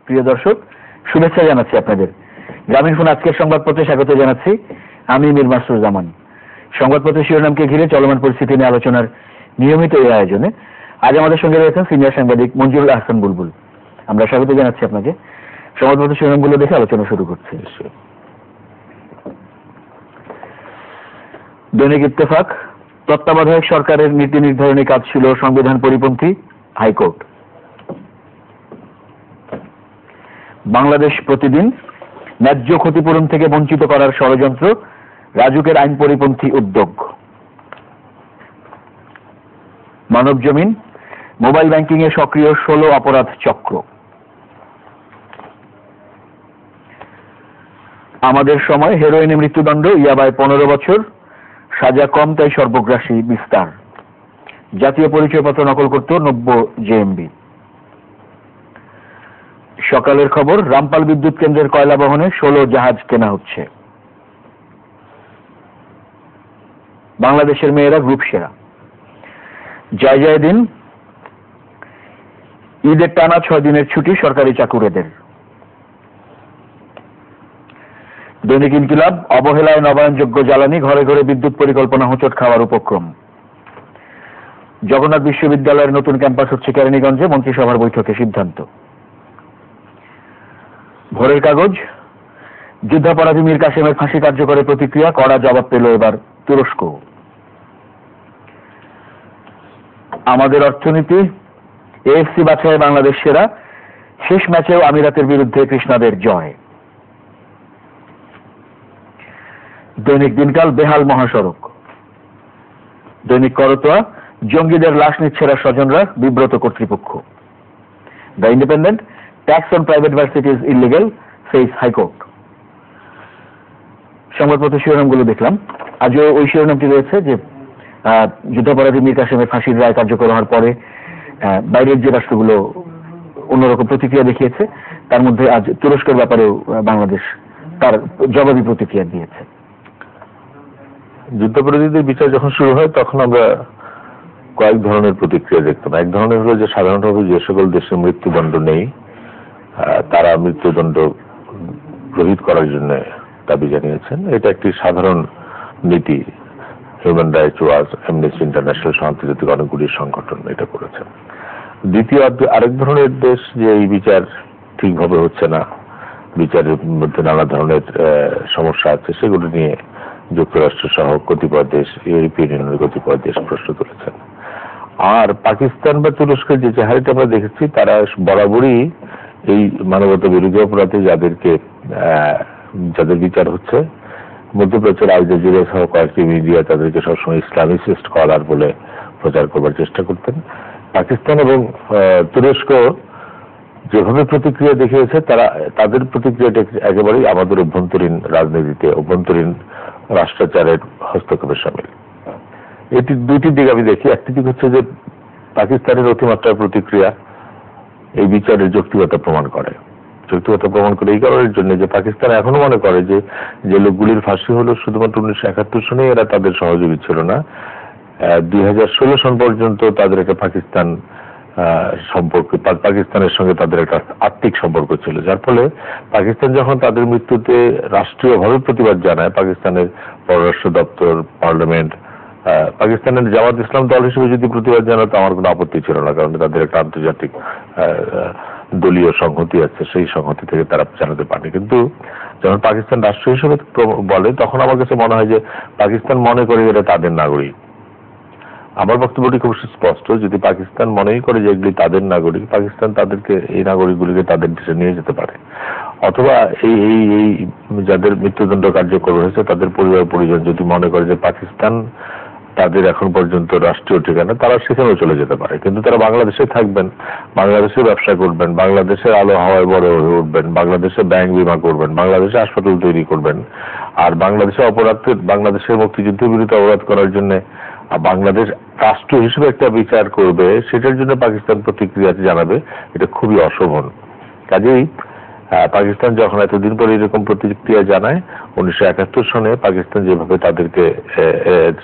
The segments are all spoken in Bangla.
প্রিয় দর্শক, শুভেচ্ছা জানাচ্ছি আপনাদের। গ্রামীণফোন আজকের সংবাদপত্রে স্বাগত জানাচ্ছি। আমি মীর মাসরুর জামান। সংবাদপত্রের শিরোনামকে ঘিরে চলমান পরিস্থিতি নিয়ে আলোচনার নিয়মিত এই আয়োজনে আজ আমাদের সঙ্গে রয়েছেন সিনিয়র সাংবাদিক মঞ্জুরুল আহসান বুলবুল। আমরা স্বাগত জানাচ্ছি আপনাকে। সংবাদপত্রের শিরোনামগুলো দেখে আলোচনা শুরু করছি। দৈনিক ইত্তেফাক, তত্ত্বাবধায়ক সরকারের নীতি নির্ধারণী কাজ ছিল সংবিধান পরিপন্থী, হাইকোর্ট। বাংলাদেশ প্রতিদিন, ন্যায্য ক্ষতিপূরণ থেকে বঞ্চিত করার ষড়যন্ত্র, রাজুকের আইন পরিপন্থী উদ্যোগ। মানব জমিন, মোবাইল ব্যাংকিং এ সক্রিয় 16 অপরাধ চক্র। আমাদের সময়, হেরোইনে মৃত্যুদণ্ড, ইয়াবায় 15 বছর, সাজা কম তাই সর্বগ্রাসী বিস্তার। জাতীয় পরিচয়পত্র নকল করত 90 জেএমবি। সকালের খবর, রামপাল বিদ্যুৎ কেন্দ্রের কয়লা বহনে 16 জাহাজ কেনা হচ্ছে। বাংলাদেশের মেয়েরা গ্রুপ সেরা। জয় জয় দিন, ঈদের টানা 6 দিনের ছুটি সরকারি চাকুরেদের। দৈনিক ইনকিলাব, অবহেলায় নবায়নযোগ্য জ্বালানি, ঘরে ঘরে বিদ্যুৎ পরিকল্পনা হোঁচট খাওয়ার উপক্রম। জগন্নাথ বিশ্ববিদ্যালয়ের নতুন ক্যাম্পাস হচ্ছে কেরানীগঞ্জে, মন্ত্রিসভার বৈঠকে সিদ্ধান্ত। ভোরের কাগজ, যুদ্ধাপরাধী মীর কাসেমের ফাঁসি কার্যকরের প্রতিক্রিয়া, কড়া জবাব পেল এবার তুরস্ক। আমাদের অর্থনীতি, এএফসি বাছাইয়ে বাংলাদেশ সেরা, শেষ ম্যাচেও আমিরাতের বিরুদ্ধে কৃষ্ণাদের জয়। দৈনিক দিনকাল, বেহাল মহাসড়ক। দৈনিক করতোয়া, জঙ্গিদের লাশ নিচ্ছেরা স্বজনরা, বিব্রত কর্তৃপক্ষ। The Independent, tax on private varsities illegal, says high court. সংবাদপত্রের শিরোনামগুলো দেখলাম। আজও ওই শিরোনামটি রয়েছে যে যুদ্ধাপরাধী মীর কাসেমের ফাঁসির রায় কার্যকর হওয়ার পরে বাইরের যে রাষ্ট্রগুলো অন্যরকম প্রতিক্রিয়া দেখিয়েছে, তার মধ্যে আজ তুরস্কের ব্যাপারেও বাংলাদেশ তার জবাবি প্রতিক্রিয়া দিয়েছে। যুদ্ধাপরাধীদের বিচার যখন শুরু হয় তখন আমরা কয়েক ধরনের প্রতিক্রিয়া দেখতাম। এক ধরনের হলো যে সাধারণভাবে যে সকল দেশে মৃত্যুদণ্ড নেই তারা মৃত্যুদণ্ড রহিত করার জন্য দাবি জানিয়েছেন। এটা একটি সাধারণ নীতি। Human rights watch, amnesty international সহ আন্তর্জাতিক অনেকগুলি সংগঠন এটা করেছেন। দ্বিতীয় আরেক ধরনের দেশ যে এই বিচার ঠিকভাবে হচ্ছে না, বিচারের মধ্যে নানা ধরনের সমস্যা আছে, সেগুলো নিয়ে যুক্তরাষ্ট্র সহ কতিপয় দেশ, ইউরোপিয়ান ইউনিয়নের কতিপয় দেশ প্রশ্ন তুলেছেন। আর পাকিস্তান বা তুরস্কের যে চেহারাটা আমরা দেখেছি, তারা বরাবরই এই মানবতা বিরোধী অপরাধে যাদের বিচার হচ্ছে, মধ্যপ্রাচ্যের আল জাজিরা সহ কয়েকটি মিডিয়া তাদেরকে সবসময় ইসলামিস্ট স্কলার বলে প্রচার করবার চেষ্টা করতেন। পাকিস্তান এবং তুরস্ক যেভাবে প্রতিক্রিয়া দেখিয়েছে, তাদের প্রতিক্রিয়াটা একেবারেই আমাদের অভ্যন্তরীণ রাজনীতিতে, অভ্যন্তরীণ রাষ্ট্রাচারের হস্তক্ষেপের সামিল। এটি দুইটি দিক আমি দেখি। একটি দিক হচ্ছে যে পাকিস্তানের অতিমাত্রার প্রতিক্রিয়া এই বিচারের যৌক্তিকতা প্রমাণ করে। যৌক্তিকতা প্রমাণ করে এই কারণের জন্য যে পাকিস্তান এখনো মনে করে যে লোকগুলির ফাঁসি হলো শুধুমাত্র 1971 সনে এরা তাদের সহযোগী ছিল না, 2016 সন পর্যন্ত তাদের একটা পাকিস্তান সম্পর্ক, পাকিস্তানের সঙ্গে তাদের একটা আত্মিক সম্পর্ক ছিল। যার ফলে পাকিস্তান যখন তাদের মৃত্যুতে রাষ্ট্রীয়ভাবে প্রতিবাদ জানায়, পাকিস্তানের পররাষ্ট্র দপ্তর, পার্লামেন্ট, পাকিস্তানের জামাত ইসলাম দল হিসেবে যদি প্রতিবাদ জানাতো আমার কোনো আপত্তি ছিল না, কারণ তাদের একটা আন্তর্জাতিক দলীয় সংহতি আছে, সেই সংহতি থেকে তারা জানাতে পারে। কিন্তু যখন পাকিস্তান রাষ্ট্র হিসেবে বলে, তখন আমার কাছে মনে হয় যে পাকিস্তান মনে করে এটা তাদের নাগরিক। আমার বক্তব্যটি খুব স্পষ্ট, যদি পাকিস্তান মনেই করে যে এগুলি তাদের নাগরিক, পাকিস্তান তাদেরকে, এই নাগরিকগুলিকে তাদের দেশে নিয়ে যেতে পারে। অথবা এই যাদের মৃত্যুদণ্ড কার্যকর হয়েছে তাদের পরিবার পরিজন যদি মনে করে যে পাকিস্তান তাদের এখন পর্যন্ত রাষ্ট্রীয় ঠিকানা, তারা সেখানেও চলে যেতে পারে। কিন্তু তারা বাংলাদেশে থাকবেন, বাংলাদেশে ব্যবসা করবেন, বাংলাদেশের আলো হাওয়ায় বড় হয়ে উঠবেন, বাংলাদেশে ব্যাংক বিমা করবেন, বাংলাদেশে হাসপাতাল তৈরি করবেন। আর বাংলাদেশের মুক্তিযুদ্ধের বিরুদ্ধে অপরাধ করার জন্য বাংলাদেশ রাষ্ট্র হিসেবে একটা বিচার করবে, সেটার জন্য পাকিস্তান প্রতিক্রিয়া জানাবে, এটা খুবই অশোভন। কাজেই পাকিস্তান যখন এতদিন পরে এরকম প্রতিক্রিয়া জানায়, 1971 সনে পাকিস্তান যেভাবে তাদেরকে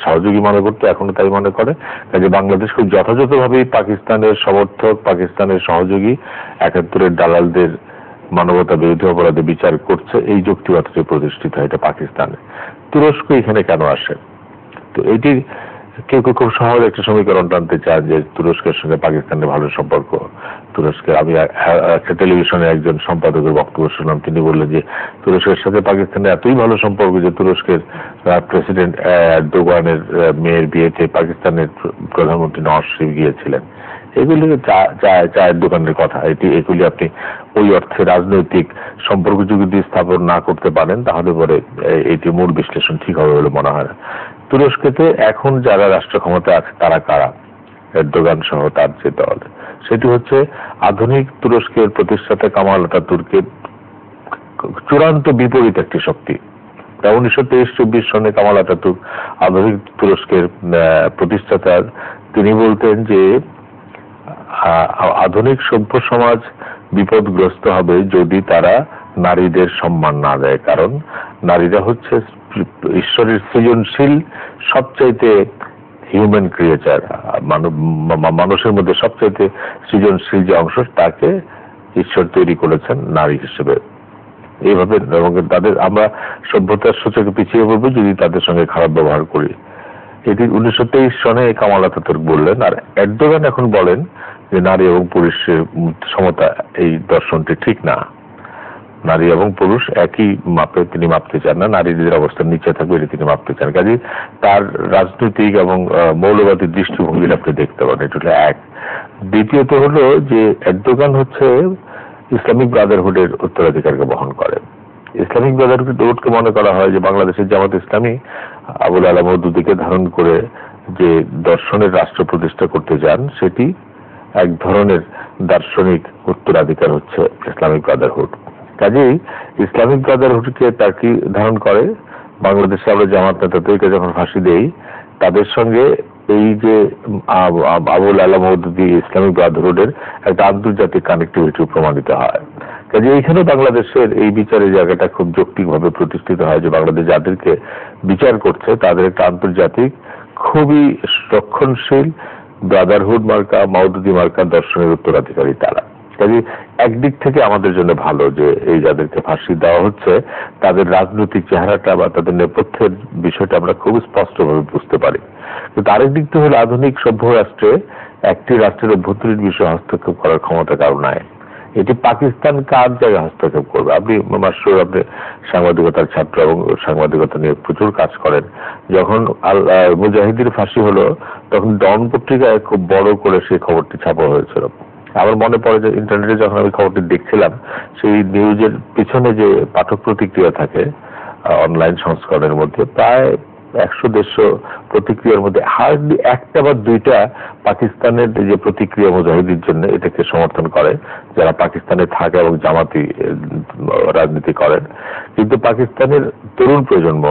সহযোগী মনে করতো, এখনো তাই মনে করে। কাজে বাংলাদেশ খুব যথাযথভাবেই পাকিস্তানের সমর্থক, পাকিস্তানের সহযোগী, 71-এর দালালদের মানবতা বিরোধী অপরাধে বিচার করছে, এই যুক্তিবাদে প্রতিষ্ঠিত হয় এটা পাকিস্তানে। তুরস্ক এখানে কেন আসে? তো এটি কেউ কেউ খুব সহজ একটা সমীকরণ টানতে চান যে তুরস্কের সঙ্গে পাকিস্তানের ভালো সম্পর্ক। তুরস্কের, আমি একটা টেলিভিশনে একজন সম্পাদকের বক্তব্য শুনলাম, তিনি বললেন যে তুরস্কের সাথে পাকিস্তানের এতই ভালো সম্পর্ক যে তুরস্কের প্রেসিডেন্ট এরদোগানের মেয়ের বিয়েতে পাকিস্তানের প্রধানমন্ত্রী নওয়াজ শরীফ গিয়েছিলেন। এগুলি চায়ের দোকানের কথা। এগুলি আপনি ওই অর্থে রাজনৈতিক সম্পর্ক যদি স্থাপন না করতে পারেন তাহলে পরে এটি মূল বিশ্লেষণ ঠিক হবে বলে মনে হয় না। তুরস্কেতে এখন যারা রাষ্ট্র ক্ষমতায় আছে তারা কারা? এরদোগান সহ তার যে দল, সেটি হচ্ছে আধুনিক তুরস্কের প্রতিষ্ঠাতা কামাল আতাতুর্কের চূড়ান্ত বিপরীত একটি শক্তি। 1923-24 সনে কামাল আতাতুর্ক আধুনিক তুরস্কের প্রতিষ্ঠাতা, তিনি বলতেন যে আধুনিক সভ্য সমাজ বিপদগ্রস্ত হবে যদি তারা নারীদের সম্মান না দেয়। কারণ নারীরা হচ্ছে ঈশ্বরের সৃজনশীল সবচাইতে হিউম্যান ক্রিয়েচার, মানুষের মধ্যে সবচাইতে সৃজনশীল যে অংশ, তাকে ঈশ্বর তৈরি করেছেন নারী হিসেবে। এইভাবে তাদের আমরা সভ্যতার সূচকে পিছিয়ে পড়বো যদি তাদের সঙ্গে খারাপ ব্যবহার করি। এটি 1923 সনে কামাল আতাতুর্ক বললেন। আর এরদোগান এখন বলেন যে নারী এবং পুরুষের সমতা, এই দর্শনটি ঠিক না। নারী এবং পুরুষ একই মাপে তিনি মাপতে চান না, নারীদের অবস্থার নিচে থাকবে এটি তিনি মাপতে চান। কাজে তার রাজনৈতিক এবং মৌলবাদী দৃষ্টিভঙ্গি আপনি দেখতে পারেন। এটা হলো এক। দ্বিতীয়ত হলো যে এরদোগান হচ্ছে ইসলামিক ব্রাদারহুডের উত্তরাধিকারকে বহন করে। ইসলামিক ব্রাদারহুডকে মনে করা হয় যে বাংলাদেশের জামাত ইসলামী আবুল আলা মওদুদীকে ধারণ করে যে দর্শনের রাষ্ট্র প্রতিষ্ঠা করতে যান, সেটি এক ধরনের দার্শনিক উত্তরাধিকার হচ্ছে ইসলামিক ব্রাদারহুড। কাজেই ইসলামিক ব্রাদারহুডকে তাকে ধারণ করে। বাংলাদেশে আমরা জামাত নেতাদেরকে যখন ফাঁসি দেই, তাদের সঙ্গে এই যে আবুল আলা মওদুদী ইসলামিক ব্রাদারহুডের একটা আন্তর্জাতিক কানেক্টিভিটি প্রমাণিত হয়। কাজে এইখানে বাংলাদেশের এই বিচারের জায়গাটা খুব যৌক্তিকভাবে প্রতিষ্ঠিত হয় যে বাংলাদেশ যাদেরকে বিচার করছে তাদের একটা আন্তর্জাতিক খুবই রক্ষণশীল ব্রাদারহুড মার্কা, মওদুদী মার্কা দর্শনের উত্তরাধিকারী তারা। কাজে একদিক থেকে আমাদের জন্য ভালো যে এই যাদেরকে ফাঁসি দেওয়া হচ্ছে তাদের রাজনৈতিক চেহারাটা বা তাদের নেপথ্যের বিষয়টা আমরা খুব স্পষ্টভাবে বুঝতে পারি। কিন্তু আরেক দিক থেকে হলো আধুনিক সভ্য রাষ্ট্রে একটি রাষ্ট্রের অভ্যন্তরীণ বিষয়ে হস্তক্ষেপ করার ক্ষমতা কারো নাই। এটি পাকিস্তান কার জায়গায় হস্তক্ষেপ করবে? আপনি মাস্টার, আপনি সাংবাদিকতার ছাত্র এবং সাংবাদিকতা নিয়ে প্রচুর কাজ করেন। যখন মুজাহিদের ফাঁসি হলো তখন ডন পত্রিকায় খুব বড় করে সেই খবরটি ছাপা হয়েছিল। আমার মনে পড়ে যে ইন্টারনেটে যখন আমি খবরটি দেখছিলাম, সেই নিউজের পিছনে যে পাঠক প্রতিক্রিয়া থাকে অনলাইন সংস্করণের মধ্যে, প্রায় 100-150 প্রতিক্রিয়ার মধ্যে হার্ডলি একটা বা দুইটা পাকিস্তানের যে প্রতিক্রিয়া মুজাহিদের জন্য এটাকে সমর্থন করে, যারা পাকিস্তানে থাকে এবং জামাতি রাজনীতি করেন। কিন্তু পাকিস্তানের তরুণ প্রজন্ম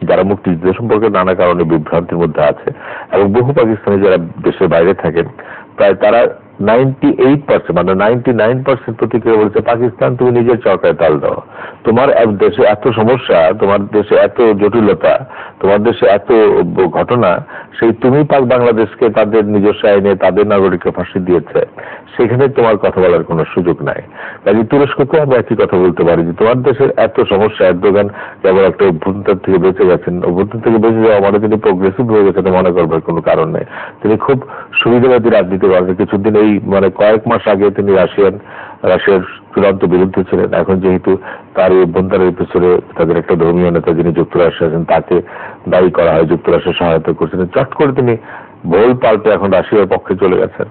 যারা মুক্তিযুদ্ধ সম্পর্কে নানা কারণে বিভ্রান্তির মধ্যে আছে এবং বহু পাকিস্তানি যারা দেশের বাইরে থাকেন, প্রায় তারা 98% মানে 99% প্রতিক্রিয়া বলছে, পাকিস্তান তুমি নিজের চরকায় তাল দাও। তোমার দেশে এত সমস্যা, তোমার দেশে এত জটিলতা, তোমার দেশে এত ঘটনা, সেই তুমি পাক বাংলাদেশকে তাদের নিজস্ব আইনে তাদের নাগরিককে ফাঁসি দিয়েছে, সেখানে তোমার কথা বলার কোনো সুযোগ নাই। কাজে তুরস্ককে আমরা একই কথা বলতে পারি যে তোমার দেশের এত সমস্যা, এরদোগান যেমন একটা অভ্যন্তর থেকে বেঁচে গেছেন, অভ্যন্তর থেকে বেঁচে যাওয়া মানে তিনি প্রোগ্রেসিভ হয়ে গেছেন মনে করবার কোনো কারণ নেই। তিনি খুব সুবিধাবাদী রাজনীতি করেন। কিছুদিন এই মানে কয়েক মাস আগে তিনি রাশিয়ার চূড়ান্ত বিরুদ্ধে ছিলেন। এখন যেহেতু তার এই অভ্যন্তরের পিছনে তাদের একটা ধর্মীয় নেতা যিনি যুক্তরাষ্ট্রে আছেন তাকে দায়ী করা হয় যুক্তরাষ্ট্রের সহায়তা করছেন, চট করে তিনি ভুল পাল্টে এখন রাশিয়ার পক্ষে চলে গেছেন।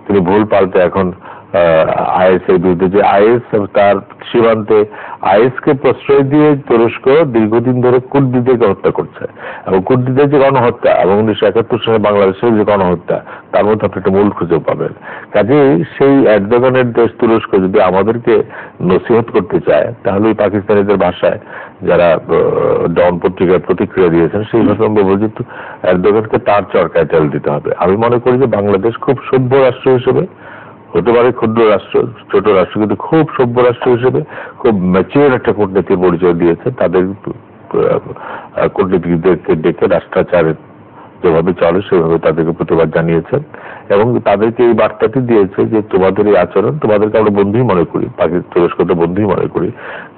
তিনি ভুল পাল্টে এখন আইএস এর বিরুদ্ধে, যে আইএস তার সীমান্তে আইএসকে প্রশ্রয় দিয়ে তুরস্ক দীর্ঘদিন ধরে কুর্দিদেরকে হত্যা করছে এবং কুর্দিদের যে গণহত্যা এবং 1971 সালে বাংলাদেশের যে গণহত্যা, তার মধ্যে আপনি একটা মূল খুঁজে পাবেন। কাজেই সেই এরদোগানের দেশ তুরস্ক যদি আমাদেরকে নসিহত করতে চায় তাহলে ওই পাকিস্তানিদের ভাষায় যারা ডন পত্রিকায় প্রতিক্রিয়া দিয়েছেন সেই ভাষা বলছি এরদোগানকে তার চরকায় তেল দিতে হবে। আমি মনে করি যে বাংলাদেশ খুব সভ্য রাষ্ট্র হিসেবে, হতে পারে ক্ষুদ্র রাষ্ট্র, ছোট রাষ্ট্র, কিন্তু খুব সভ্য রাষ্ট্র হিসেবে খুব ম্যাচিওর একটা কূটনীতির পরিচয় দিয়েছে। তাদের কূটনীতিকদেরকে ডেকে রাষ্ট্রাচারের যেভাবে চলে সেভাবে তাদেরকে প্রতিবাদ জানিয়েছেন এবং তাদেরকে এই বার্তাটি দিয়েছে যে তোমাদের এই আচরণ, তোমাদেরকে আমরা বন্ধুই মনে করি, তুরস্ককে বন্ধুই মনে করি,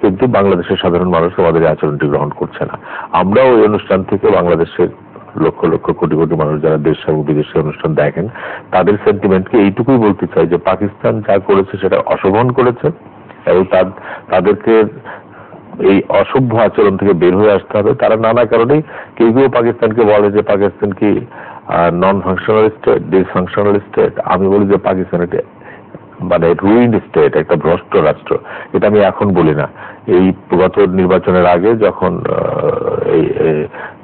কিন্তু বাংলাদেশের সাধারণ মানুষ তোমাদের এই আচরণটি গ্রহণ করছে না। আমরাও ওই অনুষ্ঠান থেকে বাংলাদেশের লক্ষ লক্ষ কোটি কোটি মানুষ যারা দেশ এবং বিদেশের অনুষ্ঠান দেখেন তাদের সেন্টিমেন্টকে এইটুকুই বলতে চাই যে পাকিস্তান যা করেছে সেটা অশোভন করেছে এবং তাদেরকে এই অসভ্য আচরণ থেকে বের হয়ে আসতে হবে। তারা নানা কারণেই কেউ কেউ পাকিস্তানকে বলে যে পাকিস্তান কি non functional state, dysfunctional state. আমি বলি যে পাকিস্তান একটা মানে রুইন্ড স্টেট, একটা ভ্রষ্ট রাষ্ট্র। এটা আমি এখন বলি না, এই গত নির্বাচনের আগে যখন এই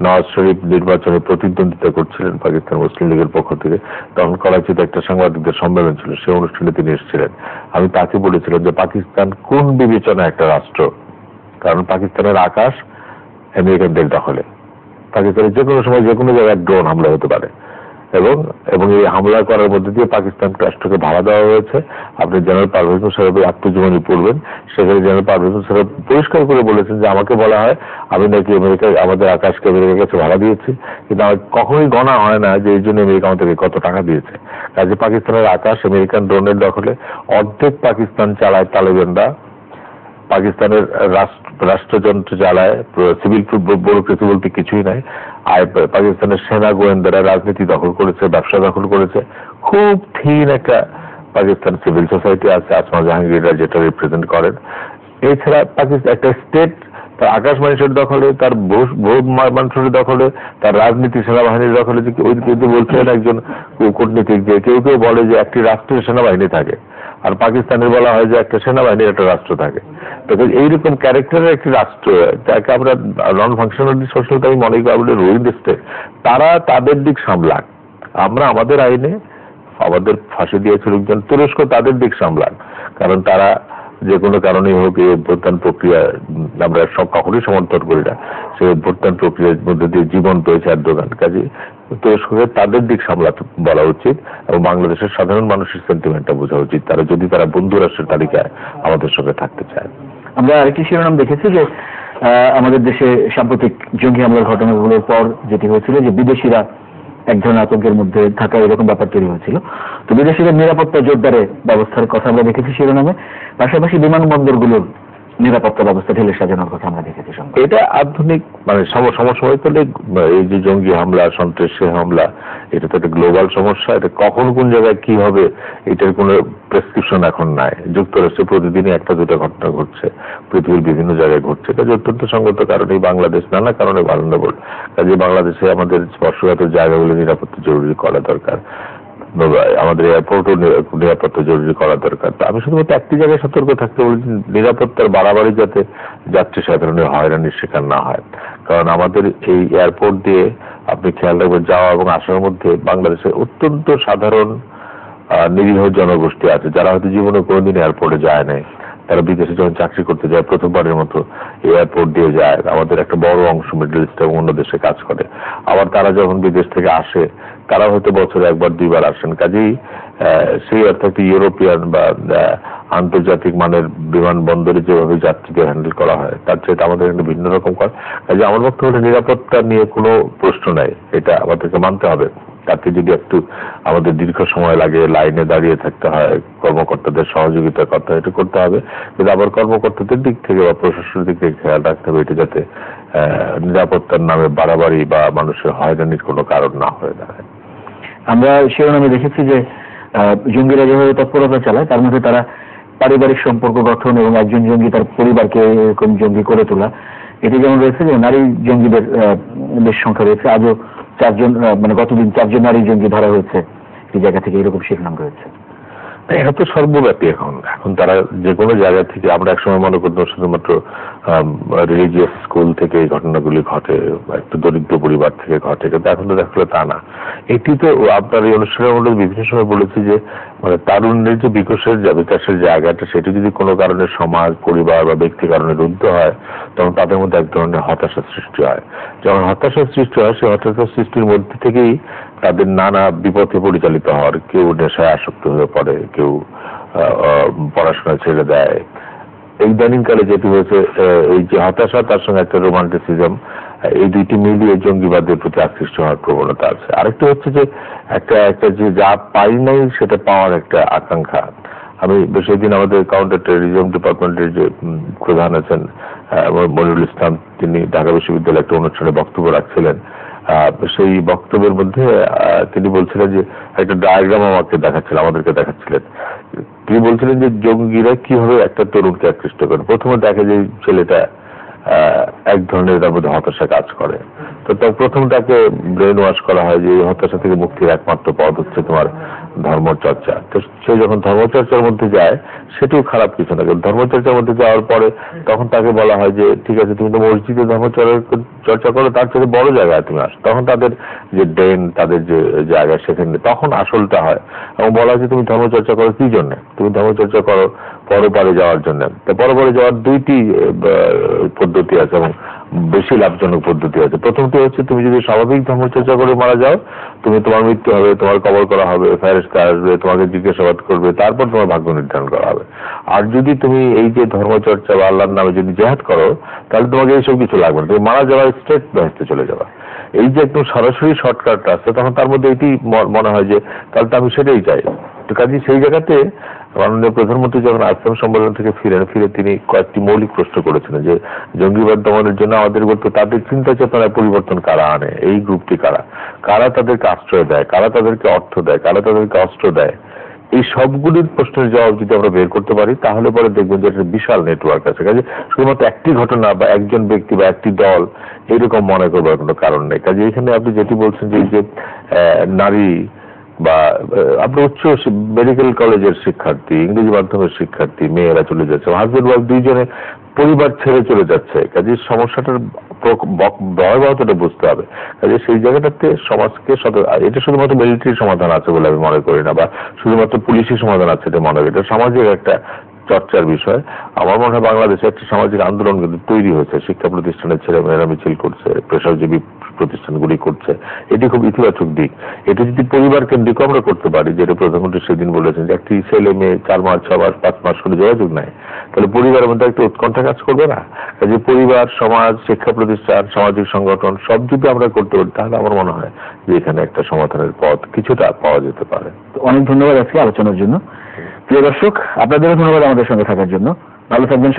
নওয়াজ শরীফ নির্বাচনে প্রতিদ্বন্দ্বিতা করছিলেন পাকিস্তান মুসলিম লীগের পক্ষ থেকে, তখন করাচিতে একটা সাংবাদিকদের সম্মেলন ছিল, সেই অনুষ্ঠানে তিনি এসেছিলেন। আমি তাকে বলেছিলাম যে পাকিস্তান কোন বিবেচনায় একটা রাষ্ট্র, কারণ পাকিস্তানের আকাশ আমেরিকানদের দখলে, পাকিস্তানের যে কোনো সময় যে কোনো জায়গায় ড্রোন হামলা হতে পারে এবং এই হামলা করার মধ্যে দিয়ে পাকিস্তান রাষ্ট্রকে ভাড়া দেওয়া হয়েছে। আপনি জেনারেল পারভেজ মোশাররফের আত্মজীবনী পড়বেন, সেখানে জেনারেল পারভেজ মোশাররফ পরিষ্কার করে বলেছেন যে আমাকে বলা হয় আমি নাকি আমাদের আকাশকে আমেরিকার কাছে ভাড়া দিয়েছি, কিন্তু আমার কখনোই গণা হয় না যে এই জন্য আমেরিকা আমাদেরকে কত টাকা দিয়েছে। কাজে পাকিস্তানের আকাশ আমেরিকান ড্রোনের দখলে, অর্ধেক পাকিস্তান চালায় তালেবানরা, পাকিস্তানের রাষ্ট্রযন্ত্র চালায়, সিভিল ব্যুরোক্রেসি বলতে কিছুই নাই। আর পাকিস্তানের সেনা গোয়েন্দারা রাজনীতি দখল করেছে, ব্যবসা দখল করেছে। খুব থিন একটা পাকিস্তান সিভিল সোসাইটি আছে, আসমা জাহাঙ্গীররা যেটা রিপ্রেজেন্ট করেন। এছাড়া পাকিস্তান একটা স্টেট তার আকাশ মানুষের দখলে, তার ভোট মানুষের দখলে, তার রাজনীতি সেনাবাহিনীর দখলে। ওই কিন্তু বলছেন একজন কূটনীতিক যে কেউ কেউ বলে যে একটি রাষ্ট্রের সেনাবাহিনী থাকে, আর পাকিস্তানের বলা হয় যে একটা সেনাবাহিনীর একটা রাষ্ট্র থাকে। তো এইরকম ক্যারেক্টারের একটি রাষ্ট্র, যাকে আমরা নন ফাংশনাল সোশ্যাল টাইম অনেক রুইন্ড স্টেট, তারা তাদের দিক সামলাক, আমরা আমাদের আইনে আমাদের ফাঁসি দিয়েছে লোকজন। তুরস্ক তাদের দিক সামলাক, কারণ তারা যে কোনো কারণেই হোক এই অভ্যুত্থান প্রক্রিয়া আমরা সব কখনোই সমর্থন করি না, সেই অভ্যুত্থান প্রক্রিয়ার মধ্যে দিয়ে জীবন পেয়েছে এরদোগান। কাজে তুরস্ককে তাদের দিক সামলাতে বলা উচিত এবং বাংলাদেশের সাধারণ মানুষের সেন্টিমেন্টটা বোঝা উচিত, তারা যদি তারা বন্ধু রাষ্ট্রের তালিকায় আমাদের সঙ্গে থাকতে চায়। আমরা আরেকটি শিরোনাম দেখেছি যে আমাদের দেশে সাম্প্রতিক জঙ্গি হামলার ঘটনাগুলোর পর যেটি হয়েছিল যে বিদেশিরা এক ধরনের আতঙ্কের মধ্যে থাকা এরকম ব্যাপার তৈরি হয়েছিল। তো বিদেশিদের নিরাপত্তা জোরদারের ব্যবস্থার কথা আমরা দেখেছি শিরোনামে, পাশাপাশি বিমানবন্দরগুলোর নিরাপত্তা ব্যবস্থা ঢেলে সাজানোর কথা আমরা দেখেছি। এটা আধুনিক মানে সমসাময়িক হলে এই যে জঙ্গি হামলা, সন্ত্রাসী হামলা, এটা তো একটা গ্লোবাল সমস্যা। এটা কখন কোন জায়গায় কি হবে এটার কোনো প্রেসক্রিপশন এখন নাই। যুক্তরাষ্ট্রে প্রতিদিনই একটা দুটা ঘটনা ঘটছে, পৃথিবীর বিভিন্ন জায়গায় ঘটছে। কাজে অত্যন্ত সঙ্গত কারণেই বাংলাদেশ নানা কারণে ভালনারেবল। কাজে বাংলাদেশে আমাদের স্পর্শকাতর জায়গাগুলো নিরাপত্তা জরুরি করা দরকার, আমাদের এয়ারপোর্টও নিরাপত্তা জরুরি করা দরকার। আমি শুধুমাত্র একটি জায়গায় সতর্ক থাকতে বলছি, নিরাপত্তার বাড়াবাড়ি যাতে যাত্রী সাধারণের হয়রানির শিকার না হয়। কারণ আমাদের এই এয়ারপোর্ট দিয়ে আপনি খেয়াল রাখবেন যাওয়া এবং আসার মধ্যে বাংলাদেশের অত্যন্ত সাধারণ নিরীহ জনগোষ্ঠী আছে যারা হয়তো জীবনে কোনোদিন এয়ারপোর্টে যায় নাই। তারা বিদেশে যখন চাকরি করতে যায় প্রথমবারের মতো এয়ারপোর্ট দিয়ে যায়। আমাদের একটা বড় অংশ মিডল ইস্ট এবং অন্য দেশে কাজ করে। আবার তারা যখন বিদেশ থেকে আসে তারা হয়তো বছরে একবার দুইবার আসেন। কাজেই সেই অর্থাৎ ইউরোপিয়ান বা আন্তর্জাতিক মানের বিমানবন্দরে যেভাবে যাত্রীদের হ্যান্ডেল করা হয় তার চাইতে আমাদের একটা ভিন্ন রকম করা। কাজে আমার বক্তব্য হলো নিরাপত্তা নিয়ে কোনো প্রশ্ন নাই, এটা আমাদেরকে মানতে হবে। তাতে যদি একটু আমাদের দীর্ঘ সময় লাগে, লাইনে দাঁড়িয়ে থাকতে হয়, কর্মকর্তাদের সহযোগিতা করতে হয়, এটা করতে হবে। কিন্তু আবার কর্মকর্তাদের দিক থেকে বা প্রশাসনের দিক থেকে খেয়াল রাখতে হবে এটা যাতে নিরাপত্তার নামে বাড়াবাড়ি বা মানুষের হয়রানির কোনো কারণ না হয়ে দাঁড়ায়। আমরা শিরোনামে দেখেছি যে জঙ্গিরা যেভাবে তৎপরতা চালায় তার মধ্যে তারা পারিবারিক সম্পর্ক গঠন এবং একজন জঙ্গি তার পরিবারকে এরকম জঙ্গি করে তোলা, এটি যেমন রয়েছে যে নারী জঙ্গিদের বেশ সংখ্যা রয়েছে। আজও 4 জন, মানে গতদিন 4 জন নারী জঙ্গি ধরা হয়েছে এই জায়গা থেকে, এরকম শিরোনাম রয়েছে। এটা তো সর্বব্যাপী এখন তারা যে কোনো জায়গা থেকে, আমরা একসময় মনে করতাম শুধুমাত্র রিলিজিয়াস স্কুল থেকে এই ঘটনাগুলি ঘটে, একটু দরিদ্র পরিবার থেকে ঘটে, কিন্তু এখন তো দেখলে তা না। এটি তো আপনার এই অনুষ্ঠানের মধ্যে বিভিন্ন সময় বলেছি যে মানে তারুণ্যের যে বিকাশের জায়গাটা সেটি যদি কোনো কারণে সমাজ, পরিবার বা ব্যক্তি কারণে রুদ্ধ হয় তখন তাদের মধ্যে এক ধরনের হতাশার সৃষ্টি হয়। যখন হতাশার সৃষ্টি হয় সেই হতাশার সৃষ্টির মধ্যে থেকেই তাদের নানা বিপথে পরিচালিত হওয়ার, কেউ নেশায় আসক্ত হয়ে পড়ে, কেউ পড়াশোনা ছেড়ে দেয়। এই ইদানিংকালে যেটি হয়েছে এই যে হতাশা তার সঙ্গে একটা রোমান্টিসিজম এই দুইটি মিলিয়ে জঙ্গিবাদের প্রতি আকৃষ্ট হওয়ার প্রবণতা আছে। আরেকটা হচ্ছে যে একটা যে যা পাই নাই সেটা পাওয়ার একটা আকাঙ্ক্ষা। আমি সেদিন আমাদের কাউন্টার টেররিজম ডিপার্টমেন্টের যে প্রধান আছেন মনিরুল ইসলাম, তিনি ঢাকা বিশ্ববিদ্যালয়ে একটা অনুষ্ঠানে বক্তব্য রাখছিলেন। সেই বক্তব্যের মধ্যে তিনি বলছিলেন যে একটা ডায়াগ্রাম আমাদেরকে দেখাচ্ছিলেন। তিনি বলছিলেন যে জঙ্গিরা কিভাবে একটা তরুণকে আকৃষ্ট করে। প্রথমে দেখে যে ছেলেটা এক ধরনের তার মধ্যে হতাশা কাজ করে, তো তার প্রথম তাকে ব্রেন ওয়াশ করা হয় যে এই হতাশা থেকে মুক্তির একমাত্র পথ হচ্ছে তোমার ধর্মচর্চা। তো সে যখন ধর্মচর্চার মধ্যে যায় সেটিও খারাপ কিছু না, কিন্তু ধর্মচর্চার মধ্যে যাওয়ার পরে তখন তাকে বলা হয় যে ঠিক আছে তুমি তো মসজিদে ধর্মচর্চা করো, তার চেয়ে বড় জায়গায় তুমি আসো। তখন তাদের যে ডেন, তাদের যে জায়গা, সেখানে তখন আসলটা হয় এবং বলা হয় যে তুমি ধর্মচর্চা করো কি জন্য? তুমি ধর্মচর্চা করো পরপারে যাওয়ার জন্য। তো পরপারে যাওয়ার দুইটি পদ্ধতি আছে এবং বেশি লাভজনক পদ্ধতি আছে। প্রথমটি হচ্ছে তুমি যদি স্বাভাবিক ধর্মচর্চা করে মারা যাও, তোমার মৃত্যু হবে, তোমার কবর করা হবে, ফেরেশতা আসবে, তোমাকে জিজ্ঞাসাবাদ করবে, তারপর তোমার ভাগ্য নির্ধারণ করা হবে। আর যদি তুমি এই যে ধর্মচর্চা বা আল্লাহর নামে যদি জিহাদ করো, তাহলে তোমাকে এইসব কিছু লাগবে না, তুমি মারা যাওয়ার স্ট্রেট বেহেশতে চলে যাবা। এই যে একদম সরাসরি শর্টকাট রাস্তা, তখন তার মধ্যে এটি মনে হয় যে তাহলে তো আমি সেটাই চাই। তো কাজে সেই জায়গাতে মাননীয় প্রধানমন্ত্রী যখন আসাম সম্মেলন থেকে ফিরে তিনি কয়েকটি মৌলিক প্রশ্ন করেছিলেন যে জঙ্গিবাদ দমনের জন্য আমাদের তাদের চিন্তা চেতনায় পরিবর্তন কারা আনে, এই গ্রুপটি কারা তাদেরকে আশ্রয় দেয়, কারা তাদেরকে অর্থ দেয়, কারা তাদেরকে অস্ত্র দেয়। এই সবগুলির প্রশ্নের জবাব যদি আমরা বের করতে পারি তাহলে পরে দেখবেন যে একটা বিশাল নেটওয়ার্ক আছে। কাজে শুধুমাত্র একটি ঘটনা বা একজন ব্যক্তি বা একটি দল এরকম মনে করবার কোনো কারণ নেই। কাজে এখানে আপনি যেটি বলছেন যে এই যে নারী বা আপনার উচ্চ মেডিকেল কলেজের শিক্ষার্থী, ইংরেজি মাধ্যমের শিক্ষার্থী মেয়েরা চলে যাচ্ছে, হাজবেন্ড ওয়াইফ দুইজনে পরিবার ছেড়ে চলে যাচ্ছে। কাজে সমস্যাটার ভয়াবহতাটা বুঝতে হবে। কাজে সেই জায়গাটাতে সমাজকে এটা শুধুমাত্র মিলিটারি সমাধান আছে বলে আমি মনে করি না, বা শুধুমাত্র পুলিশি সমাধান আছে এটা মনে করি। এটা সামাজিক একটা চর্চার বিষয়। আমার মনে হয় বাংলাদেশে একটা সামাজিক আন্দোলন কিন্তু তৈরি হয়েছে। শিক্ষা প্রতিষ্ঠানের ছেলেমেয়েরা মিছিল করছে, পেশাজীবী প্রতিষ্ঠানগুলি করছে, এটি খুব ইতিবাচক দিক। এটা যদি পরিবার কেন্দ্রিক আমরা করতে পারি, যেটা প্রধানমন্ত্রী সেদিন বলেছেন যে একটি ছেলে মেয়ে 4 মাস 6 মাস 5 মাস করে যোগাযোগ নাই, তাহলে পরিবারের মধ্যে একটা উৎকণ্ঠা কাজ করবে না? কাজে পরিবার, সমাজ, শিক্ষা প্রতিষ্ঠান, সামাজিক সংগঠন সব যদি আমরা করতে পারি তাহলে আমার মনে হয় যে এখানে একটা সমাধানের পথ কিছুটা পাওয়া যেতে পারে। অনেক ধন্যবাদ আজকে আলোচনার জন্য। প্রিয় দর্শক, আপনাদেরও ধন্যবাদ আমাদের সঙ্গে থাকার জন্য। ভালো থাকবেন।